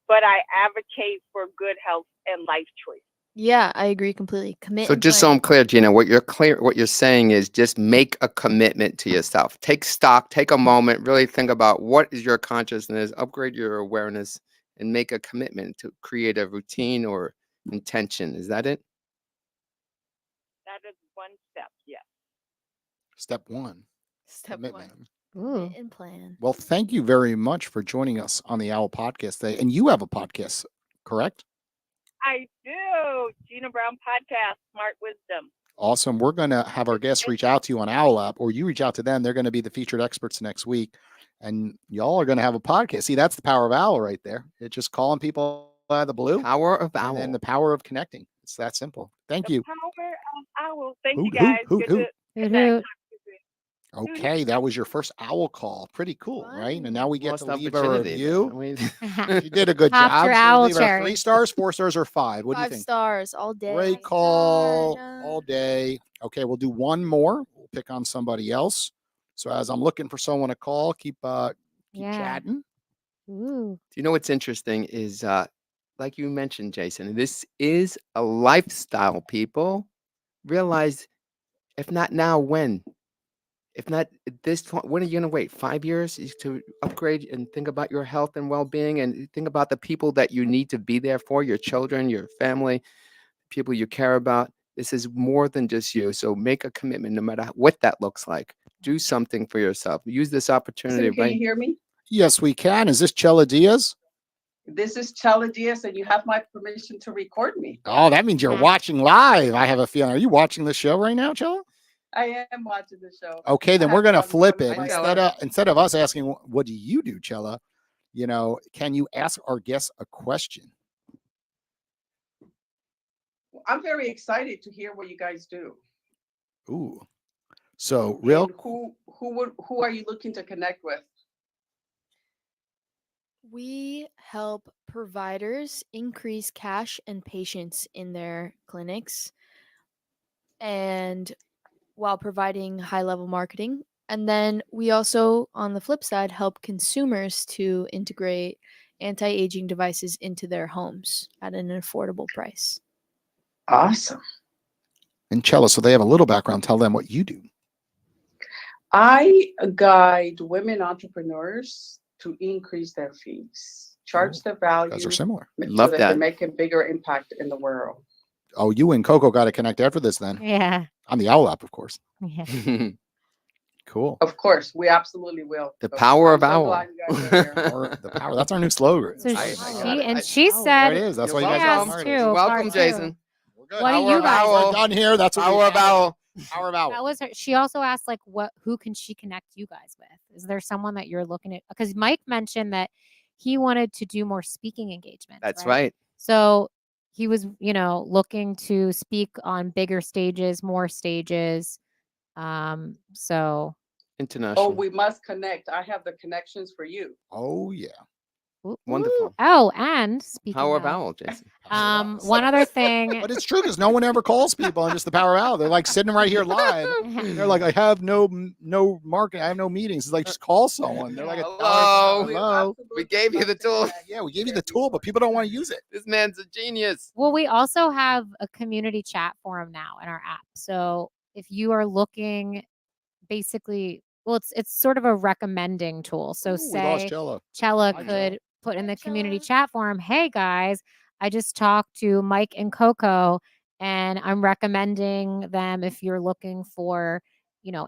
S5: but I advocate for good health and life choice.
S4: Yeah, I agree completely. Commit
S3: So
S4: and
S3: just so
S4: plan.
S3: I'm clear, Gina, what you're saying is just make a commitment to yourself. Take stock, take a moment, really think about what is your consciousness, upgrade your awareness, and make a commitment to create a routine or intention. Is that it?
S5: That is one step, yes.
S1: Step one,
S4: Step
S1: commitment.
S4: one.
S2: Ooh.
S4: Commit and plan.
S1: Well, thank you very much for joining us on the OWL podcast today. And you have a podcast, correct?
S5: I do. Gina Brown Podcast, Smart Wisdom.
S1: Awesome. We're going to have our guests reach out to you on OWL app, or you reach out to them. They're going to be the featured experts next week. And y'all are going to have a podcast. See, that's the power of OWL right there. It's just calling people out of the blue.
S3: Power of
S1: And then
S3: owl.
S1: the power of connecting. It's that simple. Thank you.
S5: Power of Owl. Thank you
S1: Hoot, hoot,
S5: guys.
S1: hoot,
S5: Good
S1: hoot.
S5: to
S2: Hoot,
S5: connect.
S2: hoot.
S1: Okay, that was your first OWL call. Pretty cool, right? And now we get
S3: Lost
S1: to leave a
S3: opportunity there.
S1: review. She did a good
S2: Popped
S1: job.
S2: your
S1: Should we
S2: owl
S1: leave her
S2: cherry.
S1: 3 stars, 4 stars, or 5? What do you
S4: 5
S1: think?
S4: stars all day.
S1: Great call all day. Okay, we'll do one more. We'll pick on somebody else. So as I'm looking for someone to call, keep
S2: Yeah.
S1: chatting.
S2: Ooh.
S3: Do you know what's interesting is, like you mentioned, Jason, this is a lifestyle, people. Realize, if not now, when? If not at this point, when are you going to wait? 5 years to upgrade and think about your health and well-being, and think about the people that you need to be there for, your children, your family, people you care about. This is more than just you. So make a commitment, no matter what that looks like. Do something for yourself. Use this opportunity,
S6: Can you
S3: right?
S6: hear me?
S1: Yes, we can. Is this Chela Diaz?
S6: This is Chela Diaz, and you have my permission to record me.
S1: Oh, that means you're watching live. I have a feeling. Are you watching the show right now, Chela?
S6: I am watching the show.
S1: Okay, then
S6: I
S1: we're
S6: have
S1: gonna
S6: one
S1: flip
S6: on
S1: it.
S6: my
S1: Instead of us asking, what do you do, Chela? Can you ask our guests a question?
S6: I'm very excited to hear what you guys do.
S1: Ooh. So
S6: And who are you looking to connect with?
S4: We help providers increase cash and patients in their clinics, and while providing high level marketing And then we also, on the flip side, help consumers to integrate anti-aging devices into their homes at an affordable price.
S6: Awesome.
S1: And Cella, so they have a little background. Tell them what you do.
S6: I guide women entrepreneurs to increase their fees, charge their value,
S1: You guys are similar.
S6: so
S3: Love
S6: that
S3: that.
S6: they make a bigger impact in the world.
S1: Oh, you and Coco got to connect after this then.
S2: Yeah.
S1: On the OWL app, of course.
S2: Yeah.
S1: Cool.
S6: Of course, we absolutely will.
S3: The
S6: So
S3: power
S6: I'm
S3: of
S6: so
S3: OWL.
S6: glad you guys are here.
S1: Or the power. That's our new slogan.
S2: So
S3: I got it.
S2: she
S1: Oh,
S2: said,
S1: there it is. That's
S3: You're
S1: why you guys
S2: welcome.
S1: are
S2: Yes,
S1: smart.
S2: too.
S3: You're welcome,
S2: Part two.
S3: Jason.
S1: We're good.
S2: What do
S3: Power
S2: you
S3: of
S2: guys?
S3: OWL.
S1: We're done here. That's what
S3: Power
S1: we
S3: of OWL.
S1: Power of OWL.
S2: That was her. She also asked, like, who can she connect you guys with? Is there someone that you're looking at? Because Mike mentioned that he wanted to do more speaking engagements.
S3: That's right.
S2: So he was, looking to speak on bigger stages, more stages. So
S3: International.
S6: Oh, we must connect. I have the connections for you.
S1: Oh yeah.
S3: Wonderful.
S2: Oh, and speaking
S3: Power of
S2: of,
S3: OWL, Jason.
S2: one other thing.
S1: But it's true because no one ever calls people on just the power of OWL. They're like sitting right here live. They're like, I have no marketing. I have no meetings. It's like, just call someone. They're like,
S3: Hello.
S1: hello.
S3: We gave you the tool.
S1: Yeah, we gave you the tool, but people don't want to use it.
S3: This man's a genius.
S2: Well, we also have a community chat forum now in our app. So if you are looking, basically, well, it's sort of a recommending tool. So
S1: Ooh, we lost
S2: say
S1: Cella.
S2: Chella
S1: Hi,
S2: could put in the
S4: Hi,
S2: community
S4: Chella.
S2: chat forum, hey guys, I just talked to Mike and Coco, and I'm recommending them if you're looking for,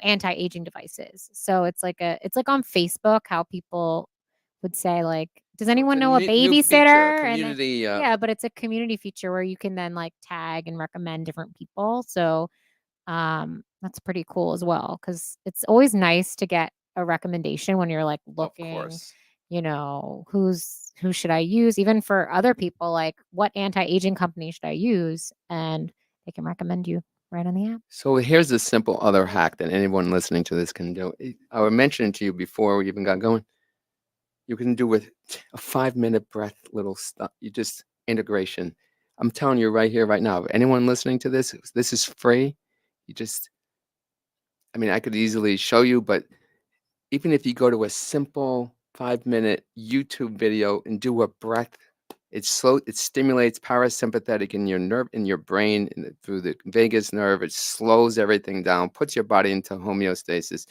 S2: anti-aging devices. So it's like on Facebook, how people would say, like, does anyone know a babysitter? And then-
S3: Community.
S2: yeah, but it's a community feature where you can then like tag and recommend different people. So that's pretty cool as well, because it's always nice to get a recommendation when you're like
S3: Of
S2: looking,
S3: course.
S2: who should I use, even for other people, like what anti-aging company should I use, and they can recommend you right on the app.
S3: So here's a simple other hack that anyone listening to this can do. I was mentioning to you before we even got going. You can do with a 5-minute breath, little stuff. You just integration. I'm telling you right here, right now. If anyone listening to this is free. You just, I could easily show you, but even if you go to a simple 5-minute YouTube video and do a breath, it stimulates parasympathetic in your nerve, in your brain, through the vagus nerve. It slows everything down, puts your body into homeostasis.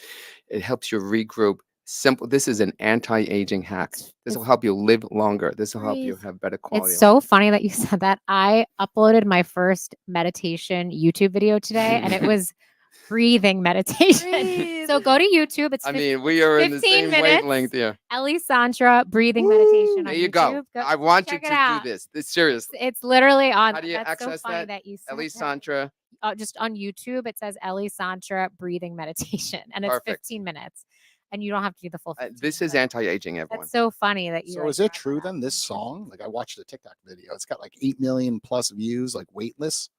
S3: It helps you regroup. Simple. This is an anti-aging hack. This will help you live longer. This will help you
S2: Breathe.
S3: have better quality.
S2: It's so funny that you said that. I uploaded my first meditation YouTube video today, and it was breathing meditation.
S4: Breathe.
S2: So go to YouTube. It's
S3: we are in the
S2: 15
S3: same
S2: minutes.
S3: wavelength here.
S2: Ellie Santra breathing meditation.
S3: There
S2: on
S3: you go.
S2: YouTube.
S3: I want you
S2: check it
S3: to
S2: out.
S3: do this. This seriously.
S2: It's literally on.
S3: How do you
S2: That's
S3: access
S2: so funny
S3: that?
S2: that you said
S3: Ellie
S2: that.
S3: Santra.
S2: Just on YouTube, it says Ellie Santra breathing meditation, and it's
S3: Perfect.
S2: 15 minutes, and you don't have to do the full. 15,
S3: This is
S2: but
S3: anti-aging, everyone.
S2: That's so funny that you.
S1: So
S2: like,
S1: is it
S2: brought that
S1: true
S2: up.
S1: then? This song, like I watched a TikTok video, it's got like 8 million plus views, like Weightless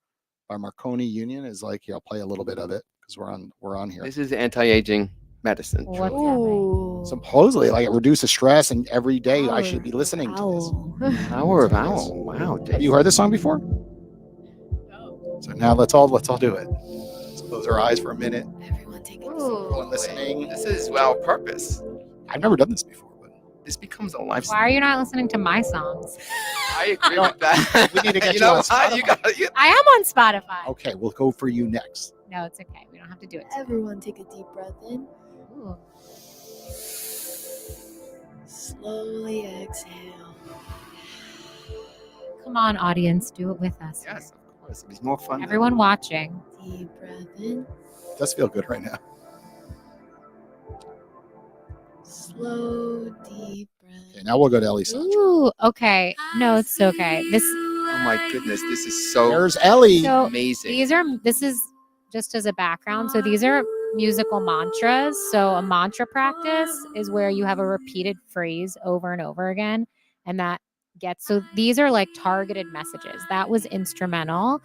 S1: by Marconi Union is like, I'll play a little bit of it because we're on here.
S3: This is anti-aging medicine.
S2: What's
S3: truly.
S2: happening?
S4: Ooh.
S1: Supposedly, like it reduces stress, and every day I should be listening to this.
S3: Power of OWL. Wow.
S1: Have you heard this song before? So now let's all do it. Let's close our eyes for a minute.
S4: Everyone take a
S1: Everyone listening.
S3: This is well purpose.
S1: I've never done this before, but
S3: This becomes a
S2: Why
S3: lifestyle.
S2: are you not listening to my songs?
S3: I agree with that.
S1: We need to get
S3: you
S1: you
S3: know
S1: on
S3: what? You
S1: Spotify.
S3: got you.
S2: I am on Spotify.
S1: okay, we'll go for you next.
S2: No, it's okay. We don't have to do it. today.
S4: Everyone take a deep breath in.
S2: Ooh.
S4: Slowly exhale.
S2: Come on, audience, do it with us.
S3: Yes, of course. It's more fun.
S2: Everyone watching.
S4: Deep breath in.
S1: It does feel good right now.
S4: Slow, deep breath.
S1: Okay, now we'll go to Ellie Santra.
S2: Ooh, okay. No, it's okay.
S3: Oh my goodness, this is so
S1: There's Ellie.
S2: So
S3: amazing.
S2: this is just as a background. So these are musical mantras. So a mantra practice is where you have a repeated phrase over and over again. And that so these are like targeted messages. That was instrumental.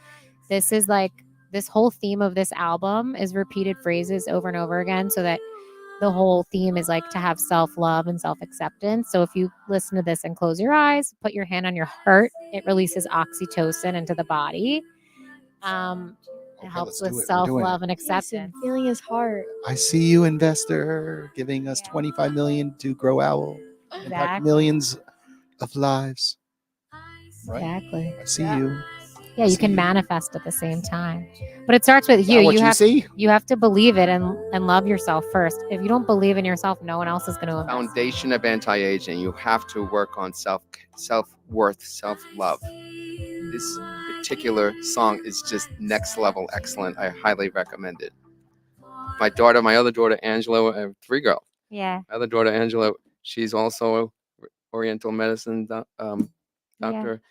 S2: This is like, this whole theme of this album is repeated phrases over and over again, so that the whole theme is like to have self-love and self-acceptance. So if you listen to this and close your eyes, put your hand on your heart, it releases oxytocin into the body. It
S1: Okay,
S2: helps
S1: let's
S2: with
S1: do it. We're doing it.
S2: self-love and
S4: Yes, and
S2: acceptance.
S4: feeling his heart.
S1: I see you, investor, giving us
S2: Yeah.
S1: 25 million to grow OWL, impact
S2: Exactly.
S1: millions of lives. Right?
S2: Exactly.
S1: I see
S4: Yeah.
S1: you.
S2: Yeah,
S1: I
S2: you
S1: see
S2: can
S1: you.
S2: manifest at the same time. But it starts with
S1: Is that
S2: you.
S1: what you see?
S2: You have to believe it and love yourself first. If you don't believe in yourself, no one else is going to invest.
S3: Foundation of anti-aging. You have to work on self-worth, self-love. This particular song is just next level excellent. I highly recommend it. My other daughter, Angela, I have 3 girls.
S2: Yeah.
S3: My other daughter, Angela, she's also a Oriental medicine
S2: Yeah.
S3: doctor.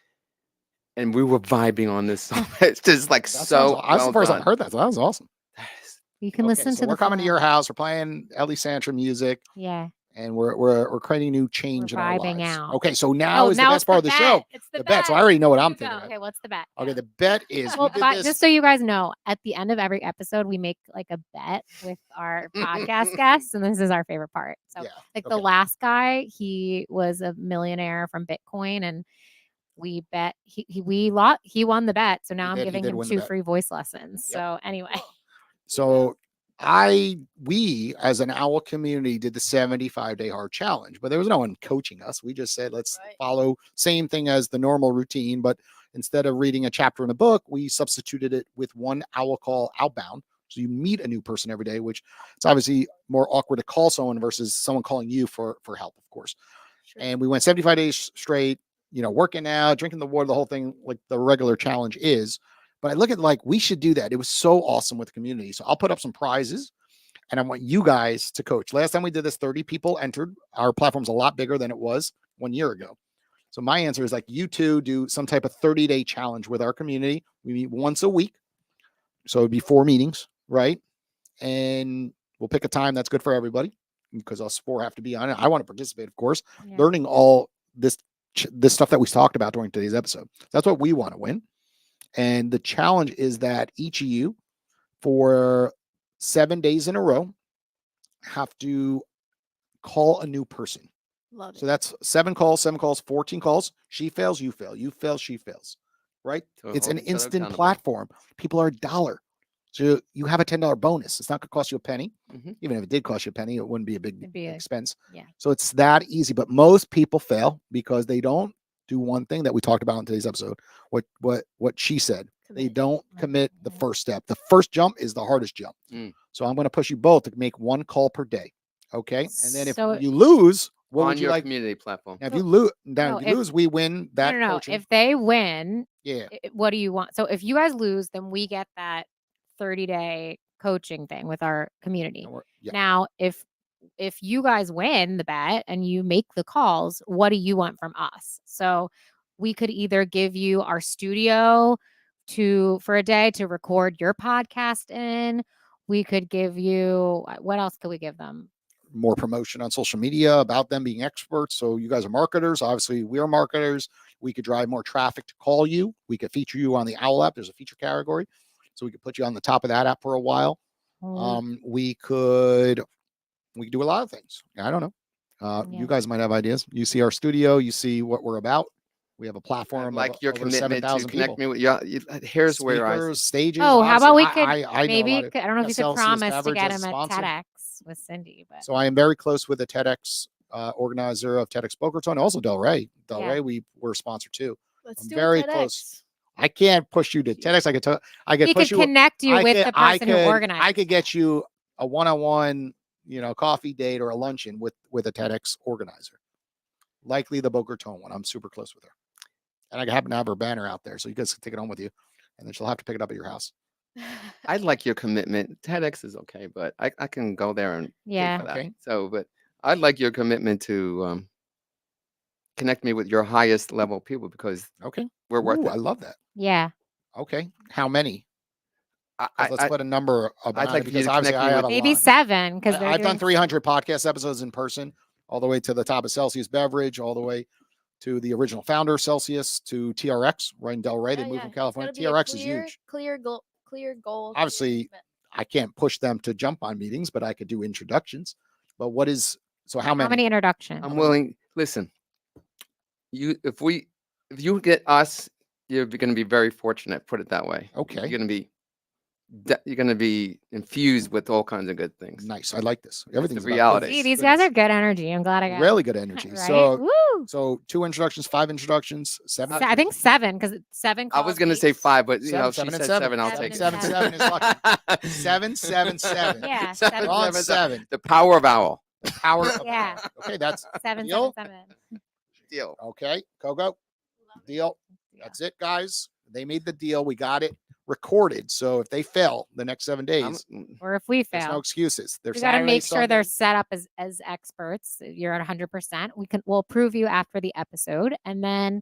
S3: And we were vibing on this song. It's just like
S1: That sounds.
S3: so
S1: That's
S3: well
S1: the first
S3: done.
S1: I've heard that. So that was awesome.
S3: That is-
S2: You can
S1: Okay,
S2: listen
S1: so
S2: to the
S1: we're coming to your
S2: flow.
S1: house. We're playing Ellie Santra music,
S2: Yeah.
S1: and we're creating new change in our
S2: vibing
S1: lives.
S2: out.
S1: Okay, so now is the
S2: now
S1: best
S2: it's
S1: part of the
S2: bet.
S1: show.
S2: It's the,
S1: The bet. So I
S2: bet.
S1: already know what I'm
S2: You go.
S1: thinking.
S2: Okay, what's the bet?
S1: Okay,
S2: Go.
S1: the bet is
S2: Well,
S1: we did
S2: but
S1: this.
S2: just so you guys know, at the end of every episode, we make like a bet with our podcast guests, and this is our favorite part. So,
S1: Yeah,
S2: like the
S1: okay.
S2: last guy, he was a millionaire from Bitcoin, and we bet he won the bet. So now I'm
S1: He
S2: giving
S1: did
S2: him
S1: win the
S2: 2
S1: bet.
S2: free voice lessons.
S1: Yep.
S2: So anyway,
S1: So we as an OWL community did the 75-day hard challenge, but there was no one coaching us. We just said, let's
S4: Right.
S1: follow same thing as the normal routine, but instead of reading a chapter in a book, we substituted it with one OWL call outbound. So you meet a new person every day, which it's obviously more awkward to call someone versus someone calling you for help, of course.
S4: Sure.
S1: And we went 75 days straight, working out, drinking the water, the whole thing, like the regular challenge is. But I look at like we should do that. It was so awesome with the community. So I'll put up some prizes and I want you guys to coach. Last time we did this, 30 people entered. Our platform's a lot bigger than it was 1 year ago. So my answer is like you two do some type of 30-day challenge with our community. We meet once a week. So it'd be 4 meetings, right? And we'll pick a time that's good for everybody because us 4 have to be on it. I want to participate, of course,
S2: Yeah.
S1: learning all this stuff that we talked about during today's episode. That's what we want to win. And the challenge is that each of you for 7 days in a row have to call a new person.
S4: Love
S1: So
S4: it.
S1: that's 7 calls, 14 calls. She fails, you fail. You fail, she fails. Right?
S3: To
S1: It's
S3: hold
S1: an
S3: each other
S1: instant
S3: accountable.
S1: platform. People are $1. So you have a $10 bonus. It's not going to cost you a penny.
S3: Mhm.
S1: Even if it did cost you a penny, it wouldn't be a big
S2: It'd be a-
S1: expense.
S2: yeah.
S1: So it's that easy. But most people fail because they don't do one thing that we talked about in today's episode. What she said. They
S4: Commit.
S1: don't
S2: Right,
S1: commit the
S2: right.
S1: first step. The first jump is the hardest jump.
S3: Mm.
S1: So I'm going to push you both to make 1 call per day. Okay. And then if
S2: So-
S1: you lose, what
S3: On
S1: would you
S3: your
S1: like?
S3: community platform.
S1: Now, if you lose,
S2: No,
S1: if you lose, we win that
S2: no.
S1: coaching.
S2: If they win,
S1: Yeah.
S2: what do you want? So if you guys lose, then we get that 30-day coaching thing with our community.
S1: Yeah.
S2: Now, if you guys win the bet and you make the calls, what do you want from us? So we could either give you our studio for a day to record your podcast in. We could give you what else could we give them?
S1: More promotion on social media about them being experts. So you guys are marketers. Obviously, we are marketers. We could drive more traffic to call you. We could feature you on the OWL app. There's a feature category. So we could put you on the top of that app for a while. We could do a lot of things. I don't know.
S2: Yeah.
S1: You guys might have ideas. You see our studio. You see what we're about. We have a
S3: I'd
S1: platform
S3: like
S1: of
S3: your
S1: over
S3: commitment to
S1: 7,000
S3: connect
S1: people.
S3: me with here's where I
S1: Speakers, stages.
S2: Oh, how about we
S1: obviously,
S2: could
S1: I know a
S2: maybe
S1: lot of-
S2: I don't know if you could
S1: Celsius
S2: promise to
S1: Beverage
S2: get
S1: as a
S2: him at
S1: sponsor.
S2: TEDx with Cindy, but
S1: So I am very close with the TEDx organizer of TEDx Boca Raton, also Del Rey. Del
S2: Yeah.
S1: Rey, we were sponsored too.
S4: Let's
S1: I'm
S4: do
S1: very
S4: a TEDx.
S1: close. I can't push you to TEDx. I could
S2: he
S1: push
S2: could
S1: you.
S2: connect you
S1: I
S2: with
S1: could-
S2: the
S1: I
S2: person who
S1: could-
S2: organized.
S1: I could get you a one-on-one, coffee date or a luncheon with a TEDx organizer. Likely the Boca Raton one. I'm super close with her, and I happen to have her banner out there, so you guys can take it home with you, and then she'll have to pick it up at your house.
S3: I'd like your commitment. TEDx is okay, but I can go there and pay
S2: Yeah.
S3: for that.
S1: Okay.
S3: So, but I'd like your commitment to connect me with your highest level people because
S1: Okay.
S3: we're worth
S1: Ooh,
S3: it.
S1: I love that.
S2: Yeah.
S1: Okay. How many?
S3: I,
S1: 'Cause let's
S3: I,
S1: put a number
S3: I'd
S1: on
S3: like
S1: it
S3: for you
S1: because
S3: to
S1: obviously
S3: connect
S1: I
S3: me
S1: have
S3: with-
S1: a
S2: Maybe
S1: lot.
S2: 7 because
S1: I've done 300 podcast episodes in person, all the way to the top of Celsius Beverage, all the way to the original founder Celsius, to TRX right in Del Rey. They moved from California. TRX is huge.
S4: Clear goal. Clear goal.
S1: Obviously, I can't push them to jump on meetings, but I could do introductions. But how
S2: How many introductions?
S3: I'm willing. Listen, if you get us, you're going to be very fortunate. Put it that way.
S1: Okay.
S3: You're going to be you're going to be infused with all kinds of good things.
S1: Nice. I like this. Everything's about
S3: reality.
S1: goodness,
S2: See, these guys
S1: goodness.
S2: are good energy. I'm glad I got
S1: Really good energy.
S2: right?
S1: So,
S2: Woo!
S1: so 2 introductions, 5 introductions, 7.
S2: I think 7 because 7.
S3: I was going to say 5, but you know, if she
S1: 7 and
S3: said
S1: 7.
S3: 7, I'll
S2: Seven
S3: take
S2: and
S3: it.
S1: 7 is lucky. 7, 7, 7.
S2: Yeah,
S3: Seven,
S2: 7.
S1: We're on
S3: 7.
S1: 7.
S3: The power of owl.
S1: The power of
S2: Yeah.
S1: Okay, that's
S2: 7,
S1: Deal?
S2: 7, 7.
S3: Deal.
S1: okay. Coco, deal. That's it, guys. They made the deal. We got it recorded. So if they fail the next 7 days,
S2: Or if we
S1: there's no
S2: fail,
S1: excuses. They're
S2: we got to
S1: Saturday,
S2: make sure they're
S1: Sunday.
S2: set up as experts. You're at 100%. We'll prove you after the episode, and then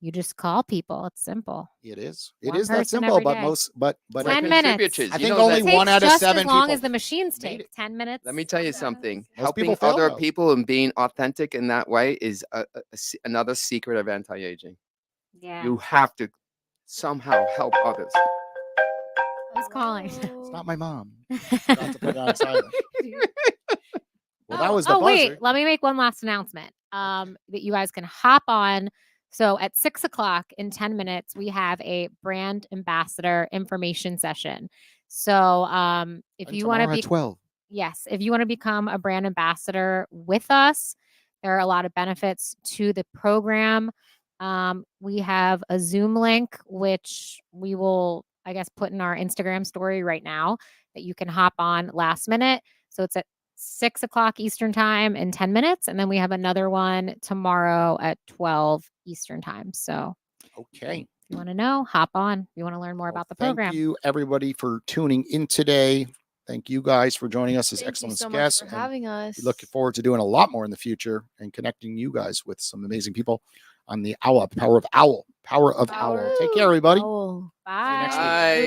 S2: you just call people. It's simple.
S1: It is. It
S2: One
S1: is that
S2: person
S1: simple,
S2: every
S1: but
S2: day.
S1: but
S2: 10 minutes.
S3: contributors.
S1: I
S3: You
S1: think
S3: know
S1: only
S3: that-
S2: It
S1: one
S2: takes
S1: out of
S2: just
S1: 7
S2: as long
S1: people
S2: as the machines
S1: made
S2: take.
S1: it.
S2: 10 minutes.
S3: Let me tell you
S2: 7
S3: something.
S2: minutes.
S1: Most people
S3: Helping
S1: fail,
S3: other
S1: though.
S3: people and being authentic in that way is another secret of anti-aging.
S2: Yeah.
S3: You have to somehow help others.
S2: Who's calling?
S1: It's not my mom. Forgot to put it on silent. Well, that was the buzzer.
S2: Wait, let me make one last announcement. That you guys can hop on. So at 6 o'clock in 10 minutes, we have a brand ambassador information session. So if
S1: And
S2: you want to
S1: tomorrow
S2: be
S1: at 12.
S2: Yes, if you want to become a brand ambassador with us, there are a lot of benefits to the program. We have a Zoom link, which we will, I guess, put in our Instagram story right now that you can hop on last minute. So it's at 6 o'clock Eastern time in 10 minutes. And then we have another one tomorrow at 12 Eastern time. So
S1: Okay.
S2: if you want to know, hop on. If you want to learn more
S1: Well,
S2: about the program.
S1: Thank you, everybody, for tuning in today. Thank you guys for joining us as
S4: Thank you
S1: excellent
S4: so
S1: guests.
S4: much for
S1: and
S4: having us.
S1: we look forward to doing a lot more in the future and connecting you guys with some amazing people on the Power of Owl. Take care, everybody.
S4: Owl.
S2: Bye.
S1: next week.
S3: Bye.